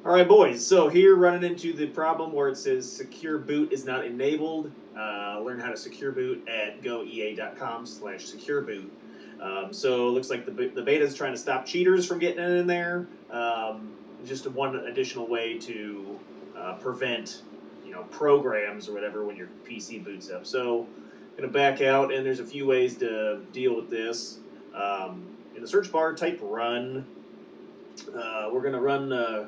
Alright boys, so here running into the problem where it says secure boot is not enabled. Learn how to secure boot at goea.com/secureboot. So it looks like the beta is trying to stop cheaters from getting in there. Just one additional way to prevent programs or whatever when your PC boots up. So I'm going to back out, and there's a few ways to deal with this. In the search bar, type run. We're going to run the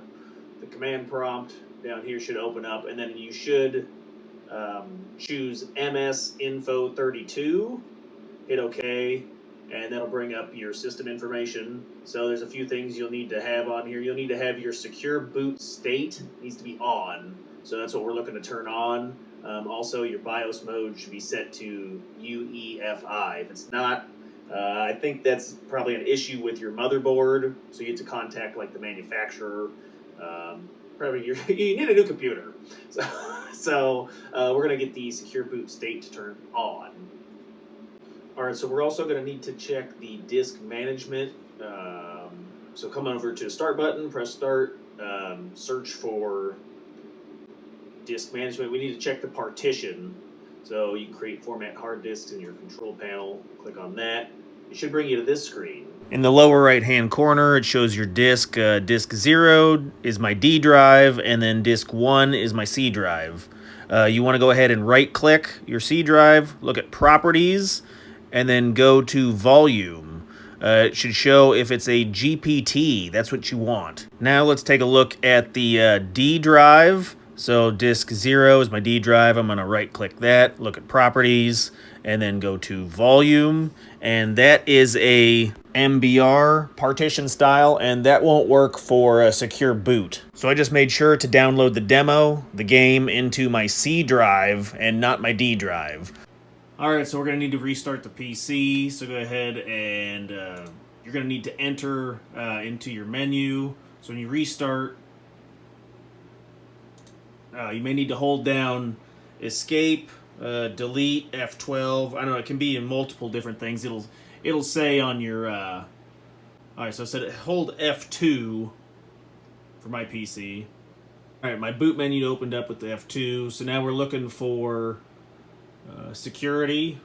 command prompt down here should open up, and then you should choose msinfo 32, hit OK, and that'll bring up your system information. So there's a few things you'll need to have on here. You'll need to have your secure boot state needs to be on, so that's what we're looking to turn on. Also, your BIOS mode should be set to UEFI. If it's not, I think that's probably an issue with your motherboard, so you have to contact like the manufacturer. Probably you need a new computer. So we're going to get the secure boot state to turn on. Alright, so we're also going to need to check the disk management. So come over to the start button, press start, search for disk management. We need to check the partition. So you can create format hard disks in your control panel. Click on that. It should bring you to this screen. In the lower right hand corner, it shows your disk. Disk 0 is my D drive, and then disk 1 is my C drive. You want to go ahead and right click your C drive, look at properties, and then go to volume. It should show if it's a GPT. That's what you want. Now let's take a look at the D drive. So disk 0 is my D drive. I'm going to right click that, look at properties, and then go to volume. And that is a MBR partition style, and that won't work for a secure boot. So I just made sure to download the demo, the game, into my C drive and not my D drive. Alright, so we're going to need to restart the PC. So go ahead and you're going to need to enter into your menu. So when you restart, you may need to hold down escape, delete, F12. I don't know, it can be in multiple different things. It'll say on your alright, so I said hold F2 for my PC. Alright, my boot menu opened up with the F2, so now we're looking for security,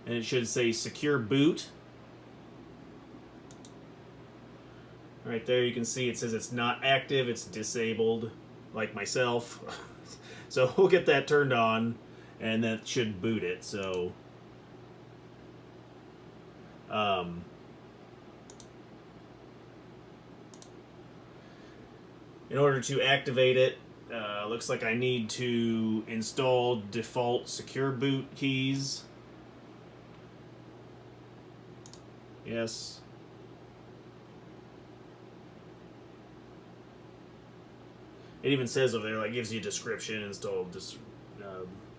and it should say secure boot. Right there you can see it says it's not active, it's disabled, like myself. So we'll get that turned on, and that should boot it. So in order to activate it, looks like I need to install default secure boot keys. Yes. It even says over there, like, gives you a description, install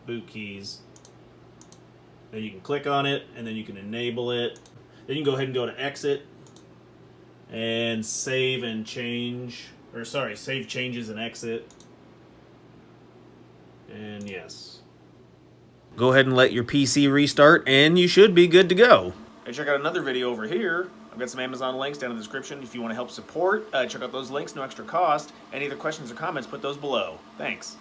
boot keys. Then you can click on it, and then you can enable it. Then you can go ahead and go to exit and save and change, or sorry, save changes and exit. And yes. Go ahead and let your PC restart, and you should be good to go. Hey, check out another video over here. I've got some Amazon links down in the description if you want to help support. Check out those links, no extra cost. Any other questions or comments, put those below. Thanks.